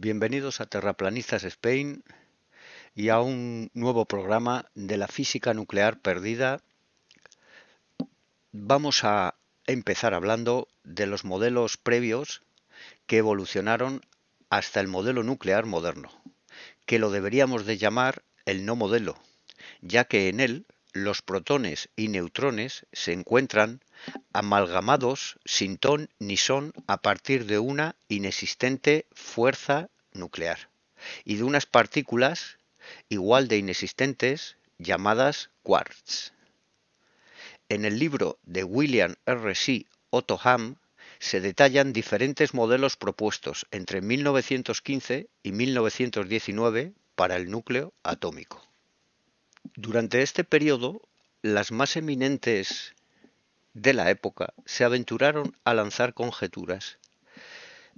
Bienvenidos a Terraplanistas Spain y a un nuevo programa de la física nuclear perdida. Vamos a empezar hablando de los modelos previos que evolucionaron hasta el modelo nuclear moderno, que lo deberíamos de llamar el no modelo, ya que en él los protones y neutrones se encuentran amalgamados sin ton ni son a partir de una inexistente fuerza nuclear y de unas partículas igual de inexistentes llamadas quarks. En el libro de William R. C. Otto-Hahn se detallan diferentes modelos propuestos entre 1915 y 1919 para el núcleo atómico. Durante este periodo, las más eminentes de la época se aventuraron a lanzar conjeturas.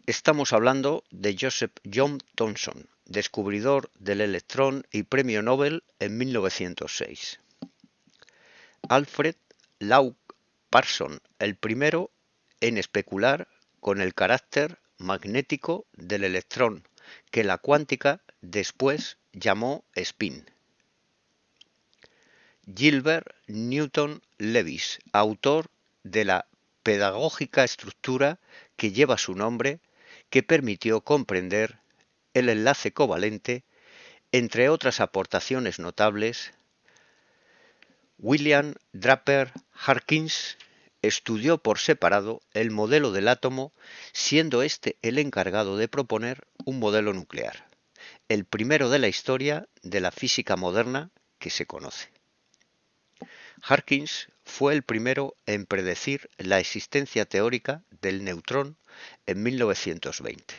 Estamos hablando de Joseph John Thomson, descubridor del electrón y premio Nobel en 1906. Alfred Laue Parson, el primero en especular con el carácter magnético del electrón, que la cuántica después llamó spin. Gilbert Newton Lewis, autor de la pedagógica estructura que lleva su nombre, que permitió comprender el enlace covalente, entre otras aportaciones notables. William Draper Harkins estudió por separado el modelo del átomo, siendo este el encargado de proponer un modelo nuclear, el primero de la historia de la física moderna que se conoce. Harkins fue el primero en predecir la existencia teórica del neutrón en 1920.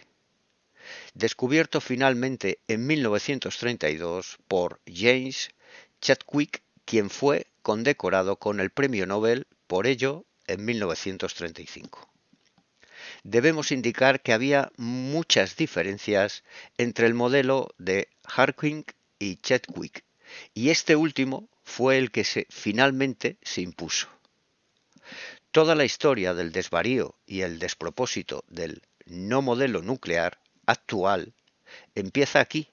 Descubierto finalmente en 1932 por James Chadwick, quien fue condecorado con el premio Nobel por ello en 1935. Debemos indicar que había muchas diferencias entre el modelo de Harkins y Chadwick, y este último fue el que finalmente se impuso. Toda la historia del desvarío y el despropósito del no modelo nuclear actual empieza aquí,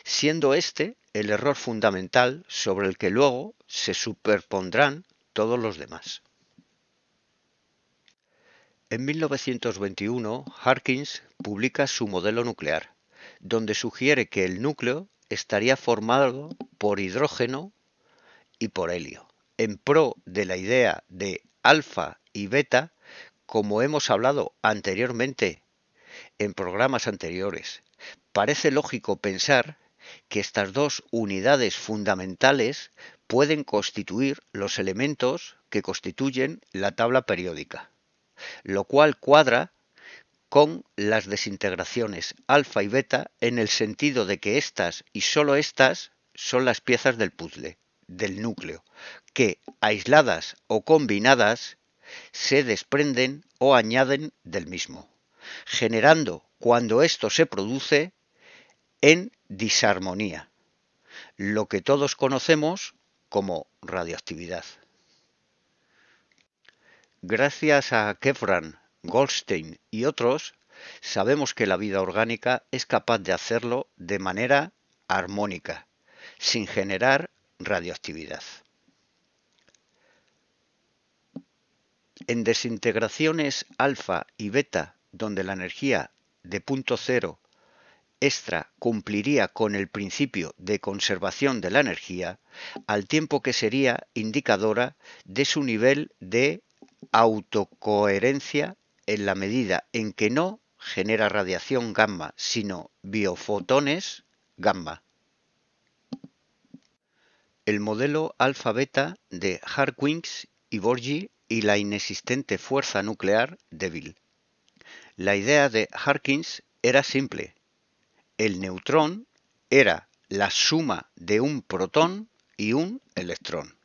siendo este el error fundamental sobre el que luego se superpondrán todos los demás. En 1921, Harkins publica su modelo nuclear, donde sugiere que el núcleo estaría formado por hidrógeno y por helio, en pro de la idea de alfa y beta, como hemos hablado anteriormente en programas anteriores. Parece lógico pensar que estas dos unidades fundamentales pueden constituir los elementos que constituyen la tabla periódica, lo cual cuadra con las desintegraciones alfa y beta en el sentido de que estas y solo estas son las piezas del puzzle, del núcleo, que, aisladas o combinadas, se desprenden o añaden del mismo, generando, cuando esto se produce, en disarmonía, lo que todos conocemos como radioactividad. Gracias a Kevran, Goldstein y otros, sabemos que la vida orgánica es capaz de hacerlo de manera armónica, sin generar radioactividad. En desintegraciones alfa y beta, donde la energía de punto cero extra cumpliría con el principio de conservación de la energía, al tiempo que sería indicadora de su nivel de autocoherencia en la medida en que no genera radiación gamma, sino biofotones gamma. El modelo alfa-beta de Harkins y Borgi y la inexistente fuerza nuclear débil. La idea de Harkins era simple. El neutrón era la suma de un protón y un electrón.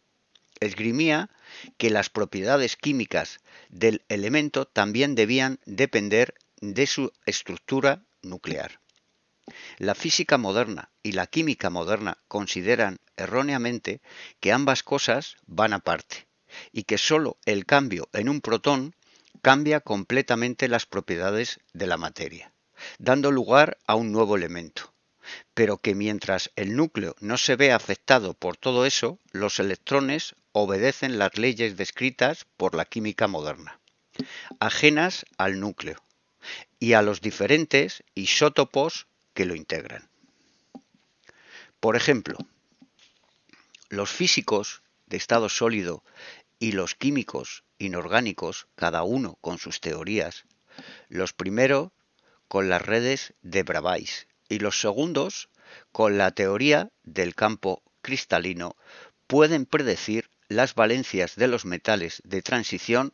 Esgrimía que las propiedades químicas del elemento también debían depender de su estructura nuclear. La física moderna y la química moderna consideran erróneamente que ambas cosas van aparte y que sólo el cambio en un protón cambia completamente las propiedades de la materia. dando lugar a un nuevo elemento, pero que mientras el núcleo no se ve afectado por todo eso, los electrones obedecen las leyes descritas por la química moderna, ajenas al núcleo y a los diferentes isótopos que lo integran. Por ejemplo, los físicos de estado sólido y los químicos inorgánicos, cada uno con sus teorías, los primeros con las redes de Bravais y los segundos con la teoría del campo cristalino, pueden predecir las valencias de los metales de transición.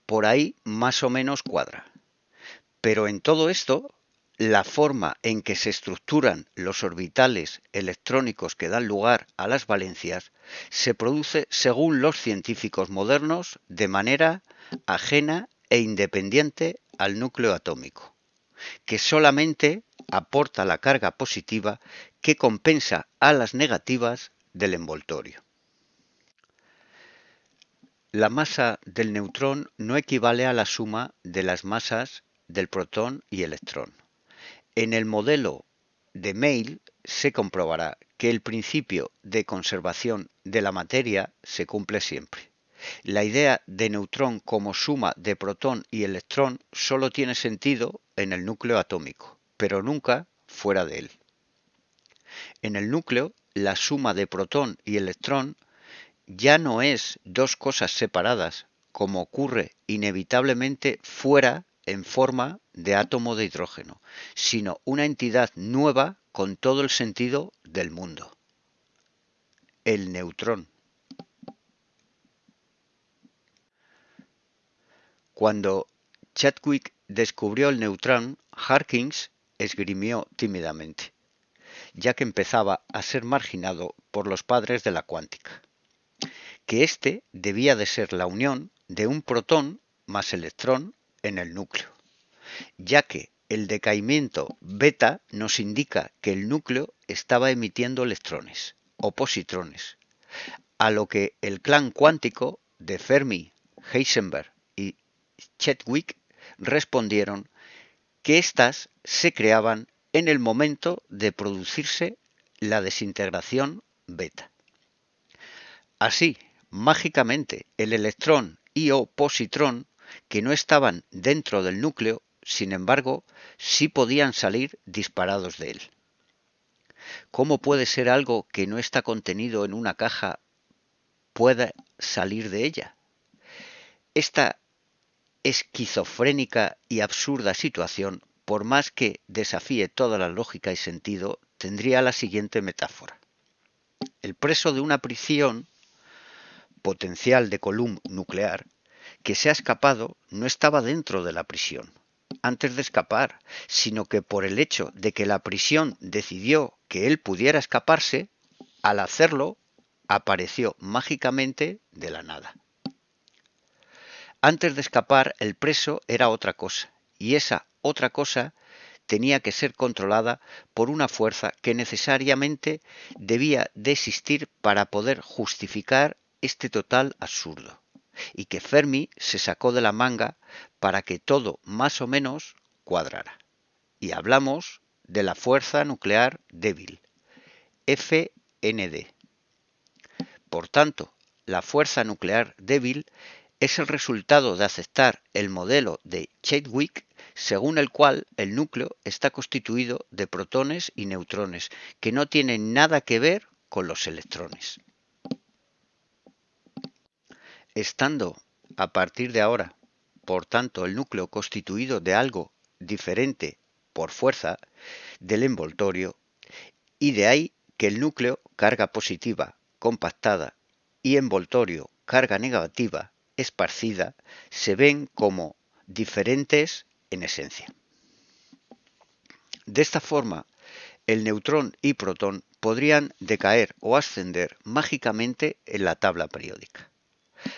Por ahí más o menos cuadra. Pero en todo esto, la forma en que se estructuran los orbitales electrónicos que dan lugar a las valencias se produce, según los científicos modernos, de manera ajena e independiente al núcleo atómico, que solamente aporta la carga positiva que compensa a las negativas del envoltorio. La masa del neutrón no equivale a la suma de las masas del protón y electrón. En el modelo de Meil se comprobará que el principio de conservación de la materia se cumple siempre. La idea de neutrón como suma de protón y electrón solo tiene sentido en el núcleo atómico, pero nunca fuera de él. En el núcleo, la suma de protón y electrón ya no es dos cosas separadas, como ocurre inevitablemente fuera en forma de átomo de hidrógeno, sino una entidad nueva con todo el sentido del mundo: el neutrón. Cuando Chadwick descubrió el neutrón, Hawkins esgrimió tímidamente, ya que empezaba a ser marginado por los padres de la cuántica, que éste debía de ser la unión de un protón más electrón en el núcleo, ya que el decaimiento beta nos indica que el núcleo estaba emitiendo electrones o positrones, a lo que el clan cuántico de Fermi, Heisenberg y Chadwick respondieron que éstas se creaban en el momento de producirse la desintegración beta. Así, mágicamente, el electrón y o positrón, que no estaban dentro del núcleo, sin embargo, sí podían salir disparados de él. ¿Cómo puede ser algo que no está contenido en una caja pueda salir de ella? Esta esquizofrénica y absurda situación, por más que desafíe toda la lógica y sentido, tendría la siguiente metáfora. El preso de una prisión potencial de Coulomb nuclear que se ha escapado no estaba dentro de la prisión antes de escapar, sino que por el hecho de que la prisión decidió que él pudiera escaparse, al hacerlo apareció mágicamente de la nada. Antes de escapar, el preso era otra cosa, y esa otra cosa tenía que ser controlada por una fuerza que necesariamente debía de existir para poder justificar este total absurdo, y que Fermi se sacó de la manga para que todo más o menos cuadrara. Y hablamos de la fuerza nuclear débil, FND. Por tanto, la fuerza nuclear débil es el resultado de aceptar el modelo de Chadwick, según el cual el núcleo está constituido de protones y neutrones, que no tienen nada que ver con los electrones. Estando, a partir de ahora, por tanto, el núcleo constituido de algo diferente por fuerza del envoltorio, y de ahí que el núcleo, carga positiva, compactada, y envoltorio, carga negativa, esparcida, se ven como diferentes en esencia. De esta forma, el neutrón y protón podrían decaer o ascender mágicamente en la tabla periódica,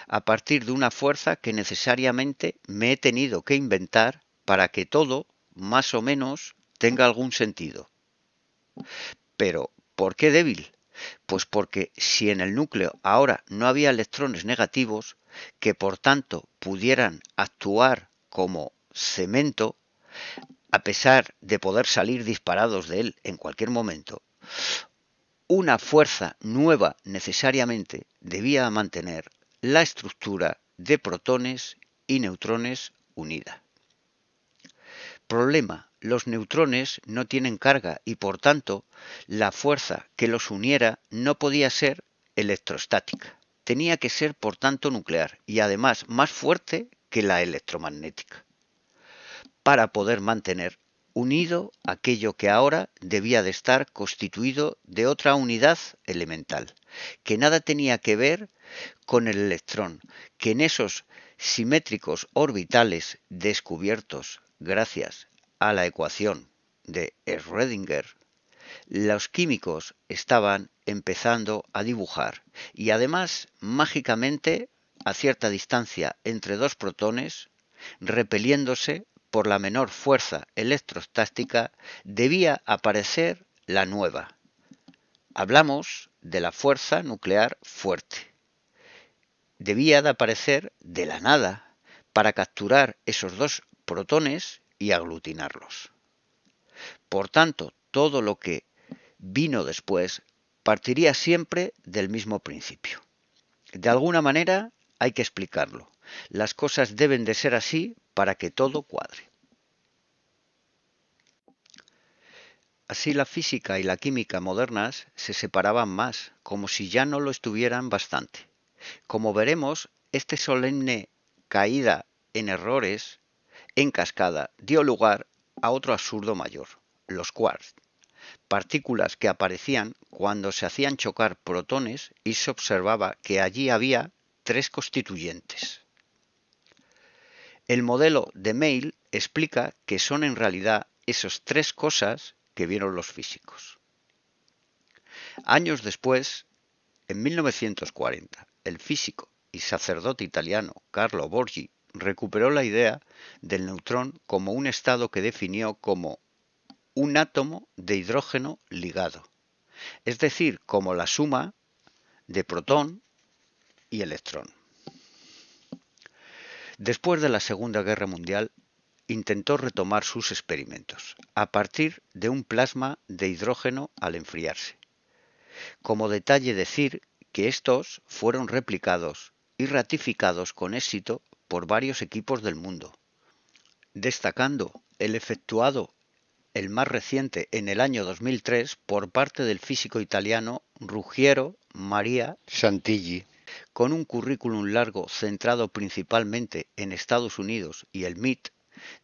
a partir de una fuerza que necesariamente me he tenido que inventar para que todo, más o menos, tenga algún sentido. Pero, ¿por qué débil? Pues porque si en el núcleo ahora no había electrones negativos, que por tanto pudieran actuar como cemento, a pesar de poder salir disparados de él en cualquier momento, una fuerza nueva necesariamente debía mantener la estructura de protones y neutrones unida. Problema: los neutrones no tienen carga y por tanto la fuerza que los uniera no podía ser electrostática. Tenía que ser por tanto nuclear y además más fuerte que la electromagnética, para poder mantener unido aquello que ahora debía de estar constituido de otra unidad elemental, que nada tenía que ver con el electrón, que en esos simétricos orbitales descubiertos gracias a la ecuación de Schrödinger, los químicos estaban empezando a dibujar y además mágicamente a cierta distancia entre dos protones, repeliéndose por la menor fuerza electrostática, debía aparecer la nueva. Hablamos de la fuerza nuclear fuerte. Debía de aparecer de la nada para capturar esos dos protones y aglutinarlos. Por tanto, todo lo que vino después partiría siempre del mismo principio. De alguna manera hay que explicarlo. Las cosas deben de ser así para que todo cuadre. Así la física y la química modernas se separaban más, como si ya no lo estuvieran bastante. Como veremos, esta solemne caída en errores en cascada dio lugar a otro absurdo mayor: los quarks, partículas que aparecían cuando se hacían chocar protones y se observaba que allí había tres constituyentes. El modelo de Meil explica que son en realidad esas tres cosas que vieron los físicos. Años después, en 1940, el físico y sacerdote italiano Carlo Borgi recuperó la idea del neutrón como un estado que definió como un átomo de hidrógeno ligado, es decir, como la suma de protón y electrón. Después de la Segunda Guerra Mundial, intentó retomar sus experimentos a partir de un plasma de hidrógeno al enfriarse. Como detalle decir que estos fueron replicados y ratificados con éxito por varios equipos del mundo, destacando el efectuado, el más reciente, en el año 2003 por parte del físico italiano Ruggiero Maria Santilli, con un currículum largo centrado principalmente en Estados Unidos y el MIT,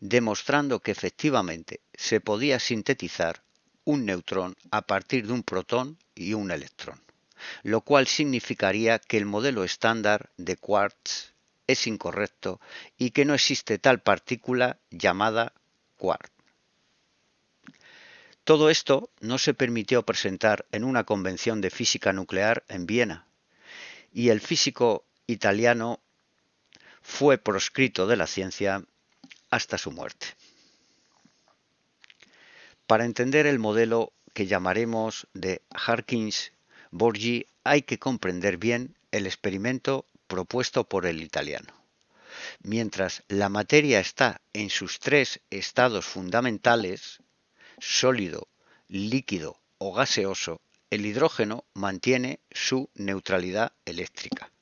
demostrando que efectivamente se podía sintetizar un neutrón a partir de un protón y un electrón, lo cual significaría que el modelo estándar de quarks es incorrecto y que no existe tal partícula llamada quark. Todo esto no se permitió presentar en una convención de física nuclear en Viena, y el físico italiano fue proscrito de la ciencia hasta su muerte. Para entender el modelo que llamaremos de Harkins-Borgi hay que comprender bien el experimento propuesto por el italiano. Mientras la materia está en sus tres estados fundamentales, sólido, líquido o gaseoso, el hidrógeno mantiene su neutralidad eléctrica.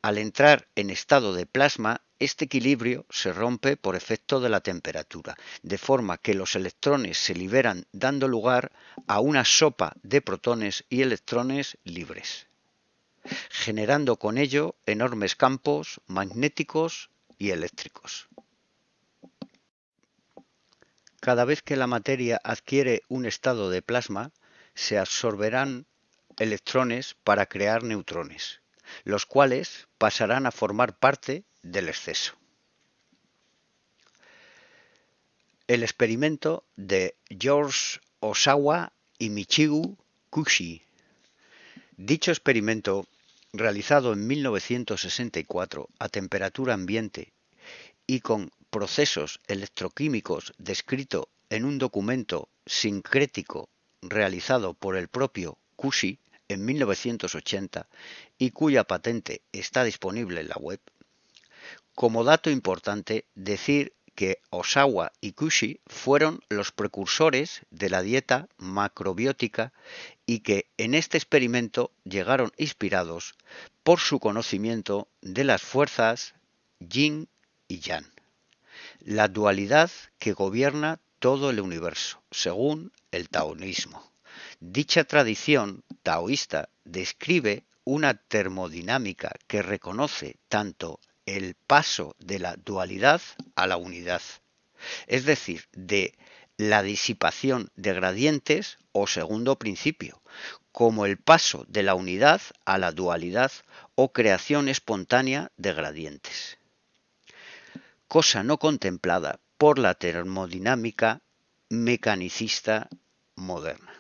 Al entrar en estado de plasma, este equilibrio se rompe por efecto de la temperatura, de forma que los electrones se liberan dando lugar a una sopa de protones y electrones libres, generando con ello enormes campos magnéticos y eléctricos. Cada vez que la materia adquiere un estado de plasma, se absorberán electrones para crear neutrones, los cuales pasarán a formar parte del exceso. El experimento de George Ohsawa y Michio Kushi. Dicho experimento, realizado en 1964 a temperatura ambiente y con procesos electroquímicos descrito en un documento sincrético realizado por el propio Kushi en 1980 y cuya patente está disponible en la web. Como dato importante, decir que Osawa y Kushi fueron los precursores de la dieta macrobiótica y que en este experimento llegaron inspirados por su conocimiento de las fuerzas yin y yang, la dualidad que gobierna todo el universo, según el taoísmo. Dicha tradición taoísta describe una termodinámica que reconoce tanto el paso de la dualidad a la unidad, es decir, de la disipación de gradientes o segundo principio, como el paso de la unidad a la dualidad o creación espontánea de gradientes, cosa no contemplada por la termodinámica mecanicista moderna.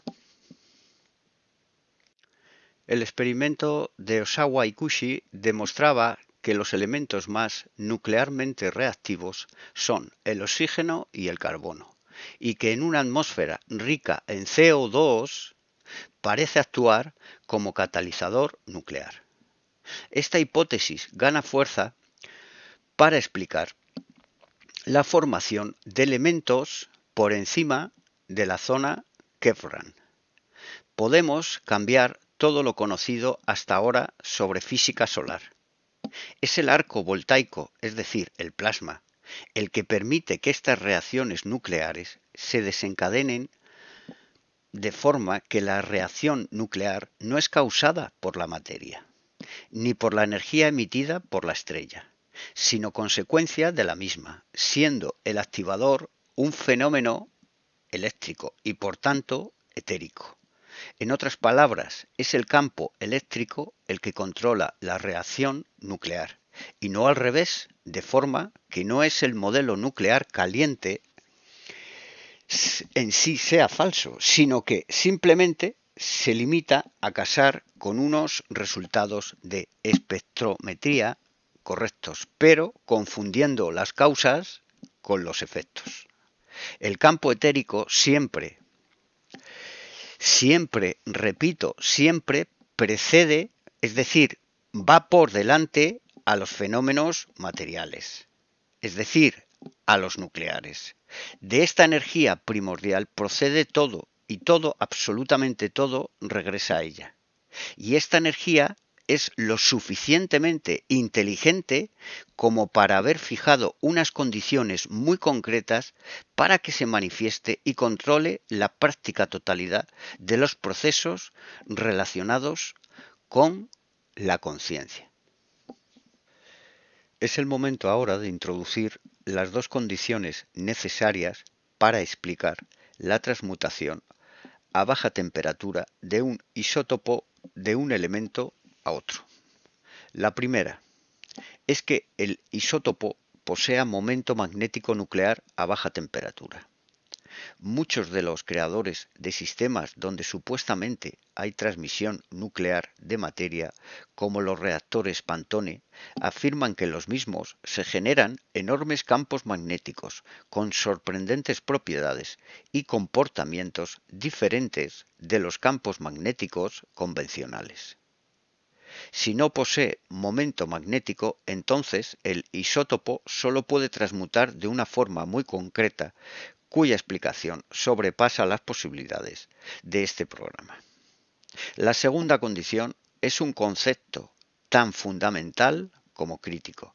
El experimento de Osawa y Kushi demostraba que los elementos más nuclearmente reactivos son el oxígeno y el carbono, y que en una atmósfera rica en CO2 parece actuar como catalizador nuclear. Esta hipótesis gana fuerza para explicar la formación de elementos por encima de la zona Kevran. Podemos cambiar todo lo conocido hasta ahora sobre física solar. Es el arco voltaico, es decir, el plasma, el que permite que estas reacciones nucleares se desencadenen de forma que la reacción nuclear no es causada por la materia, ni por la energía emitida por la estrella, sino consecuencia de la misma, siendo el activador un fenómeno eléctrico y por tanto etérico. En otras palabras, es el campo eléctrico el que controla la reacción nuclear, y no al revés, de forma que no es el modelo nuclear caliente en sí sea falso, sino que simplemente se limita a casar con unos resultados de espectrometría correctos, pero confundiendo las causas con los efectos. El campo etérico siempre, repito, siempre precede, es decir, va por delante a los fenómenos materiales, es decir, a los nucleares. De esta energía primordial procede todo, y todo, absolutamente todo, regresa a ella. Y esta energía es lo suficientemente inteligente como para haber fijado unas condiciones muy concretas para que se manifieste y controle la práctica totalidad de los procesos relacionados con la conciencia. Es el momento ahora de introducir las dos condiciones necesarias para explicar la transmutación a baja temperatura de un isótopo de un elemento a otro. La primera es que el isótopo posea momento magnético nuclear a baja temperatura. Muchos de los creadores de sistemas donde supuestamente hay transmisión nuclear de materia, como los reactores Pantone, afirman que en los mismos se generan enormes campos magnéticos con sorprendentes propiedades y comportamientos diferentes de los campos magnéticos convencionales. Si no posee momento magnético, entonces el isótopo solo puede transmutar de una forma muy concreta, cuya explicación sobrepasa las posibilidades de este programa. La segunda condición es un concepto tan fundamental como crítico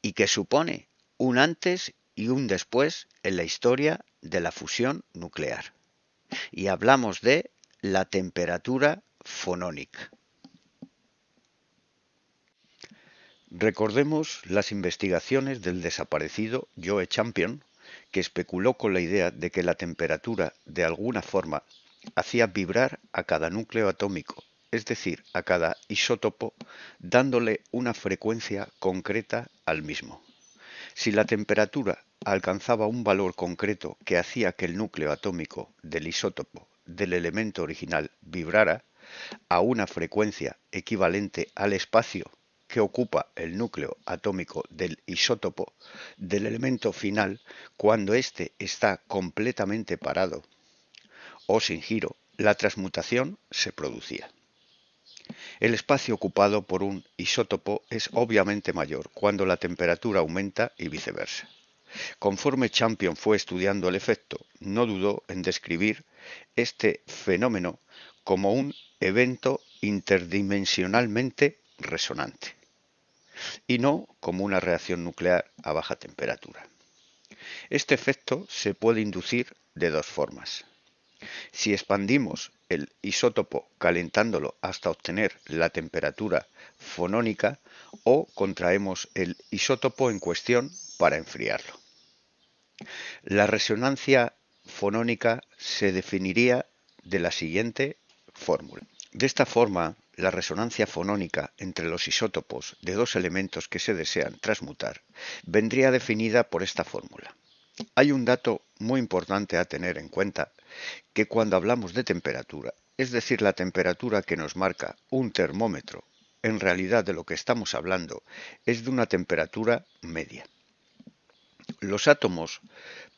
y que supone un antes y un después en la historia de la fusión nuclear. Y hablamos de la temperatura fonónica. Recordemos las investigaciones del desaparecido Joe Champion, que especuló con la idea de que la temperatura, de alguna forma, hacía vibrar a cada núcleo atómico, es decir, a cada isótopo, dándole una frecuencia concreta al mismo. Si la temperatura alcanzaba un valor concreto que hacía que el núcleo atómico del isótopo del elemento original vibrara a una frecuencia equivalente al espacio que ocupa el núcleo atómico del isótopo del elemento final cuando éste está completamente parado o sin giro, la transmutación se producía. El espacio ocupado por un isótopo es obviamente mayor cuando la temperatura aumenta y viceversa. Conforme Champion fue estudiando el efecto, no dudó en describir este fenómeno como un evento interdimensionalmente resonante y no como una reacción nuclear a baja temperatura. Este efecto se puede inducir de dos formas. Si expandimos el isótopo calentándolo hasta obtener la temperatura fonónica o contraemos el isótopo en cuestión para enfriarlo. La resonancia fonónica se definiría de la siguiente fórmula. De esta forma, la resonancia fonónica entre los isótopos de dos elementos que se desean transmutar vendría definida por esta fórmula. Hay un dato muy importante a tener en cuenta, que cuando hablamos de temperatura, es decir, la temperatura que nos marca un termómetro, en realidad de lo que estamos hablando es de una temperatura media. Los átomos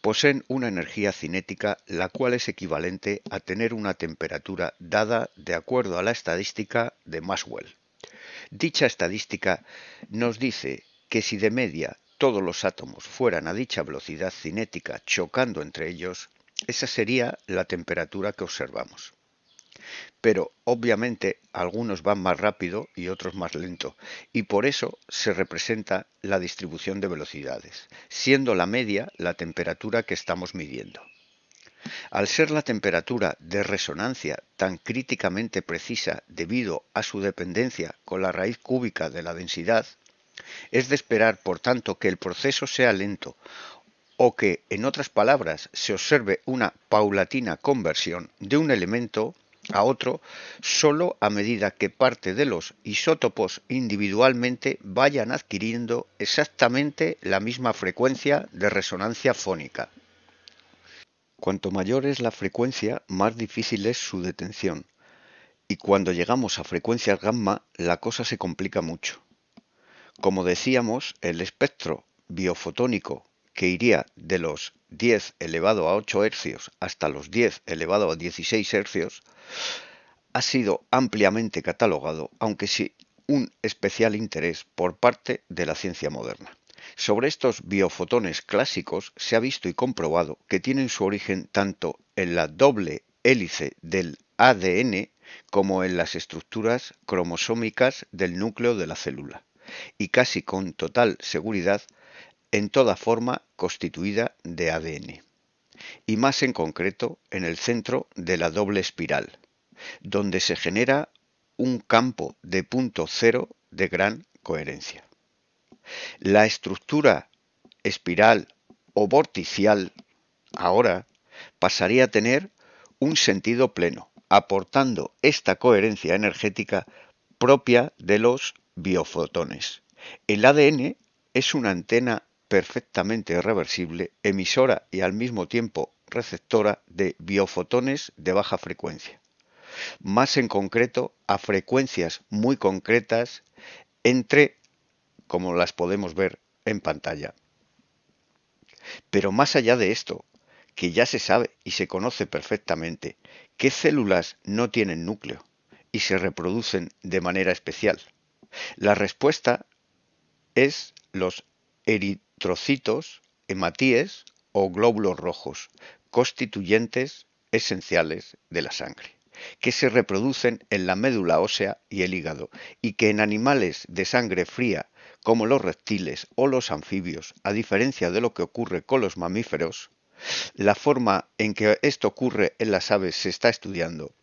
poseen una energía cinética la cual es equivalente a tener una temperatura dada de acuerdo a la estadística de Maxwell. Dicha estadística nos dice que si de media todos los átomos fueran a dicha velocidad cinética chocando entre ellos, esa sería la temperatura que observamos. Pero obviamente algunos van más rápido y otros más lento, y por eso se representa la distribución de velocidades, siendo la media la temperatura que estamos midiendo. Al ser la temperatura de resonancia tan críticamente precisa debido a su dependencia con la raíz cúbica de la densidad, es de esperar, por tanto, que el proceso sea lento o que, en otras palabras, se observe una paulatina conversión de un elemento a otro solo a medida que parte de los isótopos individualmente vayan adquiriendo exactamente la misma frecuencia de resonancia fónica. Cuanto mayor es la frecuencia, más difícil es su detención, y cuando llegamos a frecuencias gamma, la cosa se complica mucho. Como decíamos, el espectro biofotónico que iría de los 10 elevado a 8 hercios hasta los 10 elevado a 16 hercios ha sido ampliamente catalogado, aunque sin un especial interés por parte de la ciencia moderna. Sobre estos biofotones clásicos se ha visto y comprobado que tienen su origen tanto en la doble hélice del ADN como en las estructuras cromosómicas del núcleo de la célula, y casi con total seguridad en toda forma constituida de ADN, y más en concreto en el centro de la doble espiral, donde se genera un campo de punto cero de gran coherencia. La estructura espiral o vorticial ahora pasaría a tener un sentido pleno, aportando esta coherencia energética propia de los biofotones. El ADN es una antena perfectamente reversible, emisora y al mismo tiempo receptora de biofotones de baja frecuencia, más en concreto a frecuencias muy concretas como las podemos ver en pantalla. Pero más allá de esto, que ya se sabe y se conoce perfectamente, ¿qué células no tienen núcleo y se reproducen de manera especial? La respuesta es los eritrocitos, hematíes o glóbulos rojos, constituyentes esenciales de la sangre, que se reproducen en la médula ósea y el hígado, y que en animales de sangre fría, como los reptiles o los anfibios, a diferencia de lo que ocurre con los mamíferos, la forma en que esto ocurre en las aves se está estudiando,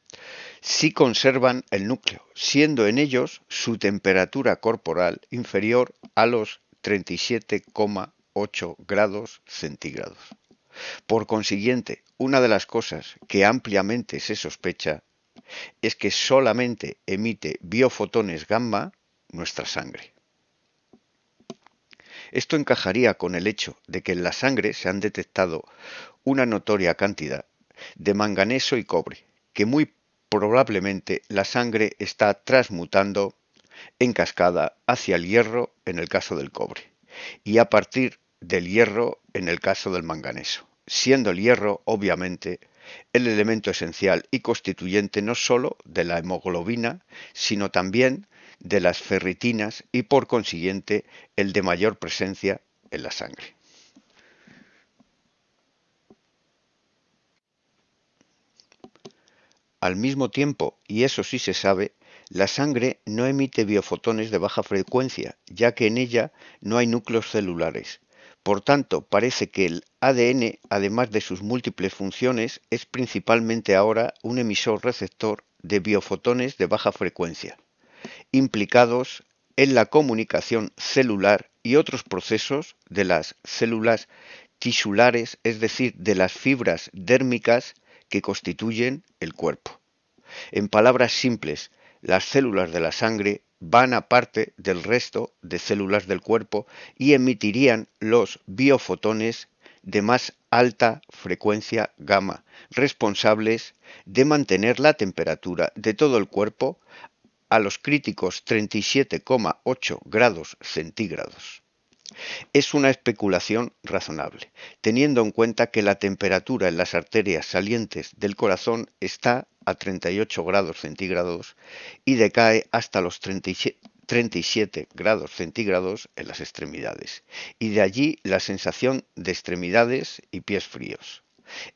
sí conservan el núcleo, siendo en ellos su temperatura corporal inferior a los 37,8 grados centígrados. Por consiguiente, una de las cosas que ampliamente se sospecha es que solamente emite biofotones gamma nuestra sangre. Esto encajaría con el hecho de que en la sangre se han detectado una notoria cantidad de manganeso y cobre, que muy probablemente la sangre está transmutando en cascada hacia el hierro en el caso del cobre, y a partir del hierro en el caso del manganeso, siendo el hierro, obviamente, el elemento esencial y constituyente no sólo de la hemoglobina, sino también de las ferritinas y por consiguiente el de mayor presencia en la sangre. Al mismo tiempo, y eso sí se sabe, la sangre no emite biofotones de baja frecuencia, ya que en ella no hay núcleos celulares. Por tanto, parece que el ADN, además de sus múltiples funciones, es principalmente ahora un emisor receptor de biofotones de baja frecuencia, implicados en la comunicación celular y otros procesos de las células tisulares, es decir, de las fibras dérmicas que constituyen el cuerpo. En palabras simples, las células de la sangre van aparte del resto de células del cuerpo y emitirían los biofotones de más alta frecuencia gamma, responsables de mantener la temperatura de todo el cuerpo a los críticos 37,8 grados centígrados. Es una especulación razonable, teniendo en cuenta que la temperatura en las arterias salientes del corazón está a 38 grados centígrados y decae hasta los 37 grados centígrados en las extremidades, y de allí la sensación de extremidades y pies fríos.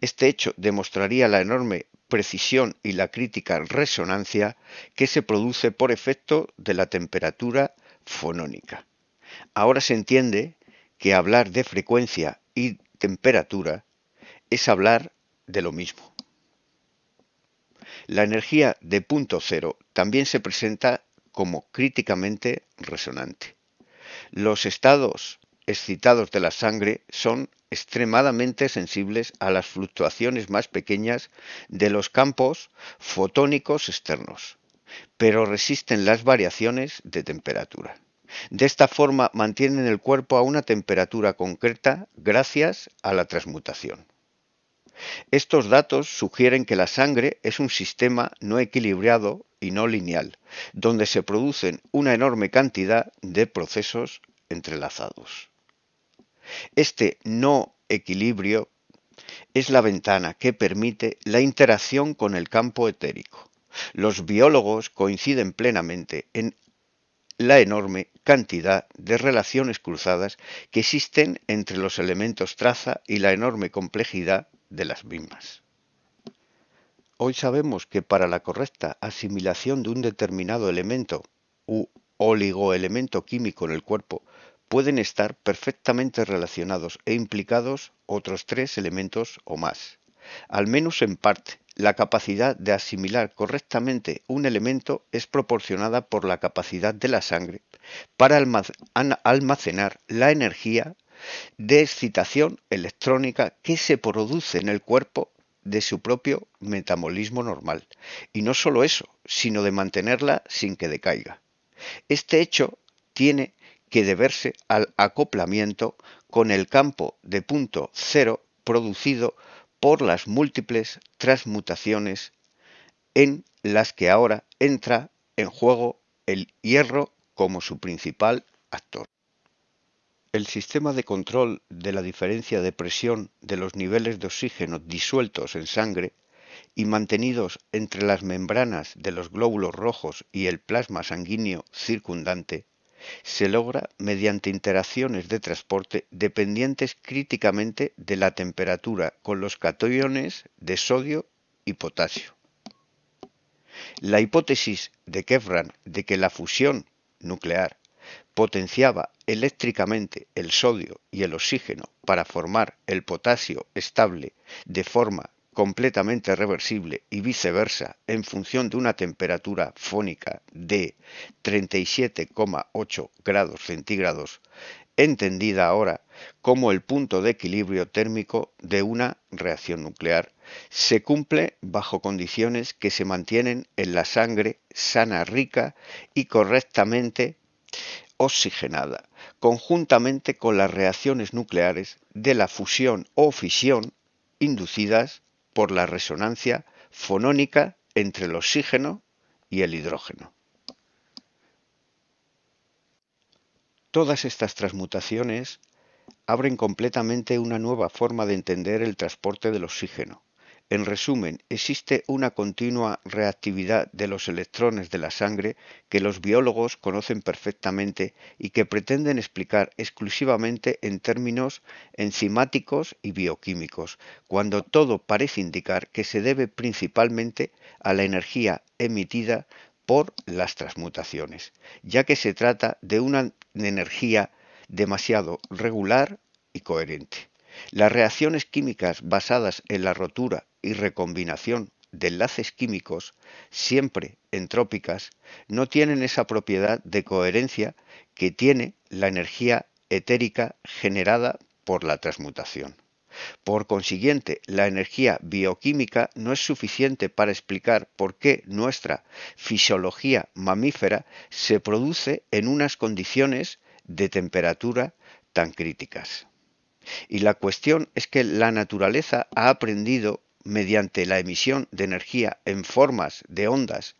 Este hecho demostraría la enorme precisión y la crítica resonancia que se produce por efecto de la temperatura fonónica. Ahora se entiende que hablar de frecuencia y temperatura es hablar de lo mismo. La energía de punto cero también se presenta como críticamente resonante. Los estados excitados de la sangre son extremadamente sensibles a las fluctuaciones más pequeñas de los campos fotónicos externos, pero resisten las variaciones de temperatura. De esta forma mantienen el cuerpo a una temperatura concreta gracias a la transmutación. Estos datos sugieren que la sangre es un sistema no equilibrado y no lineal, donde se producen una enorme cantidad de procesos entrelazados. Este no equilibrio es la ventana que permite la interacción con el campo etérico. Los biólogos coinciden plenamente en la enorme cantidad de relaciones cruzadas que existen entre los elementos traza y la enorme complejidad de las mismas. Hoy sabemos que para la correcta asimilación de un determinado elemento u oligoelemento químico en el cuerpo pueden estar perfectamente relacionados e implicados otros 3 elementos o más. Al menos en parte, la capacidad de asimilar correctamente un elemento es proporcionada por la capacidad de la sangre para almacenar la energía de excitación electrónica que se produce en el cuerpo de su propio metabolismo normal. Y no solo eso, sino de mantenerla sin que decaiga. Este hecho tiene que deberse al acoplamiento con el campo de punto cero producido por las múltiples transmutaciones en las que ahora entra en juego el hierro como su principal actor. El sistema de control de la diferencia de presión de los niveles de oxígeno disueltos en sangre y mantenidos entre las membranas de los glóbulos rojos y el plasma sanguíneo circundante se logra mediante interacciones de transporte dependientes críticamente de la temperatura con los cationes de sodio y potasio. La hipótesis de Kevran de que la fusión nuclear potenciaba eléctricamente el sodio y el oxígeno para formar el potasio estable de forma completamente reversible y viceversa en función de una temperatura fónica de 37,8 grados centígrados, entendida ahora como el punto de equilibrio térmico de una reacción nuclear, se cumple bajo condiciones que se mantienen en la sangre sana, rica y correctamente oxigenada, conjuntamente con las reacciones nucleares de la fusión o fisión inducidas por la resonancia fonónica entre el oxígeno y el hidrógeno. Todas estas transmutaciones abren completamente una nueva forma de entender el transporte del oxígeno, En resumen, existe una continua reactividad de los electrones de la sangre que los biólogos conocen perfectamente y que pretenden explicar exclusivamente en términos enzimáticos y bioquímicos, cuando todo parece indicar que se debe principalmente a la energía emitida por las transmutaciones, ya que se trata de una energía demasiado regular y coherente. Las reacciones químicas basadas en la rotura y recombinación de enlaces químicos, siempre entrópicas, no tienen esa propiedad de coherencia que tiene la energía etérica generada por la transmutación. Por consiguiente, la energía bioquímica no es suficiente para explicar por qué nuestra fisiología mamífera se produce en unas condiciones de temperatura tan críticas. Y la cuestión es que la naturaleza ha aprendido, mediante la emisión de energía en formas de ondas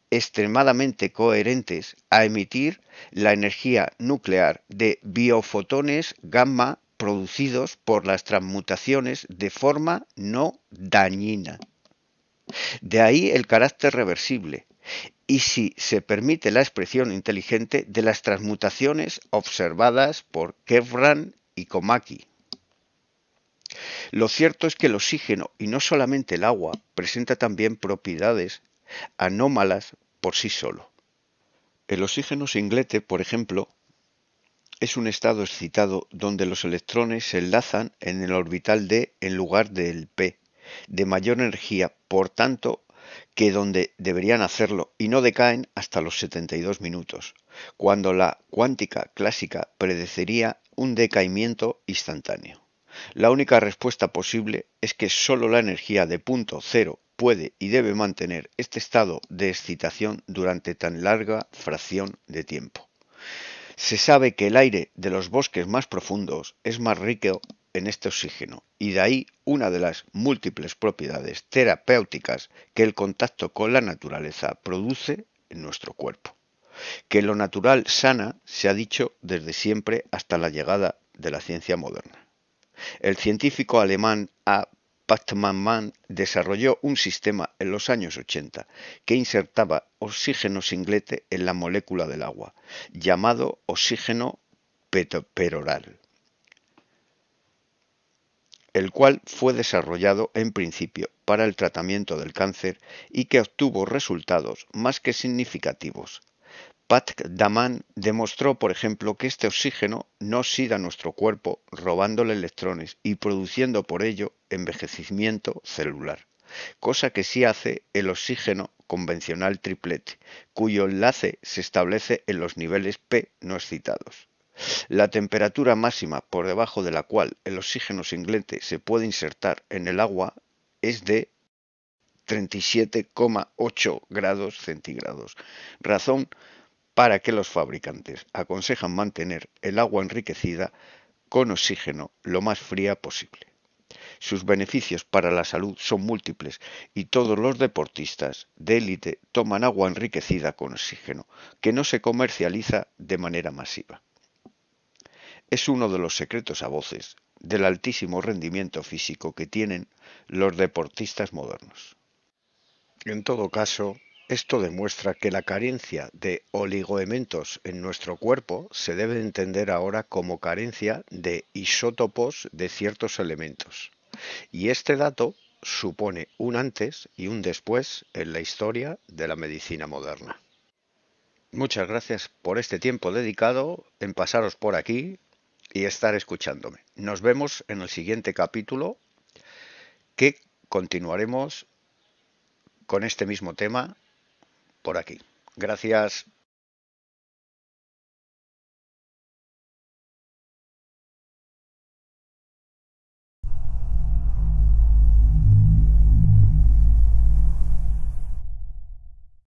extremadamente coherentes, a emitir la energía nuclear de biofotones gamma producidos por las transmutaciones de forma no dañina. De ahí el carácter reversible, y si se permite la expresión inteligente, de las transmutaciones observadas por Kevran y Komaki. Lo cierto es que el oxígeno, y no solamente el agua, presenta también propiedades anómalas por sí solo. El oxígeno singlete, por ejemplo, es un estado excitado donde los electrones se enlazan en el orbital d en lugar del p, de mayor energía, por tanto, que donde deberían hacerlo, y no decaen hasta los 72 minutos, cuando la cuántica clásica predeciría un decaimiento instantáneo. La única respuesta posible es que solo la energía de punto cero puede y debe mantener este estado de excitación durante tan larga fracción de tiempo. Se sabe que el aire de los bosques más profundos es más rico en este oxígeno, y de ahí una de las múltiples propiedades terapéuticas que el contacto con la naturaleza produce en nuestro cuerpo. Que lo natural sana se ha dicho desde siempre hasta la llegada de la ciencia moderna. El científico alemán A. Pachmann desarrolló un sistema en los años 80 que insertaba oxígeno singlete en la molécula del agua, llamado oxígeno peroral, el cual fue desarrollado en principio para el tratamiento del cáncer y que obtuvo resultados más que significativos. Pachmann demostró, por ejemplo, que este oxígeno no oxida nuestro cuerpo robándole electrones y produciendo por ello envejecimiento celular, cosa que sí hace el oxígeno convencional triplete, cuyo enlace se establece en los niveles P no excitados. La temperatura máxima por debajo de la cual el oxígeno singlete se puede insertar en el agua es de 37,8 grados centígrados, razón para que los fabricantes aconsejan mantener el agua enriquecida con oxígeno lo más fría posible. Sus beneficios para la salud son múltiples y todos los deportistas de élite toman agua enriquecida con oxígeno, que no se comercializa de manera masiva. Es uno de los secretos a voces del altísimo rendimiento físico que tienen los deportistas modernos. En todo caso, esto demuestra que la carencia de oligoelementos en nuestro cuerpo se debe entender ahora como carencia de isótopos de ciertos elementos. Y este dato supone un antes y un después en la historia de la medicina moderna. Muchas gracias por este tiempo dedicado en pasaros por aquí y estar escuchándome. Nos vemos en el siguiente capítulo, que continuaremos con este mismo tema por aquí. Gracias.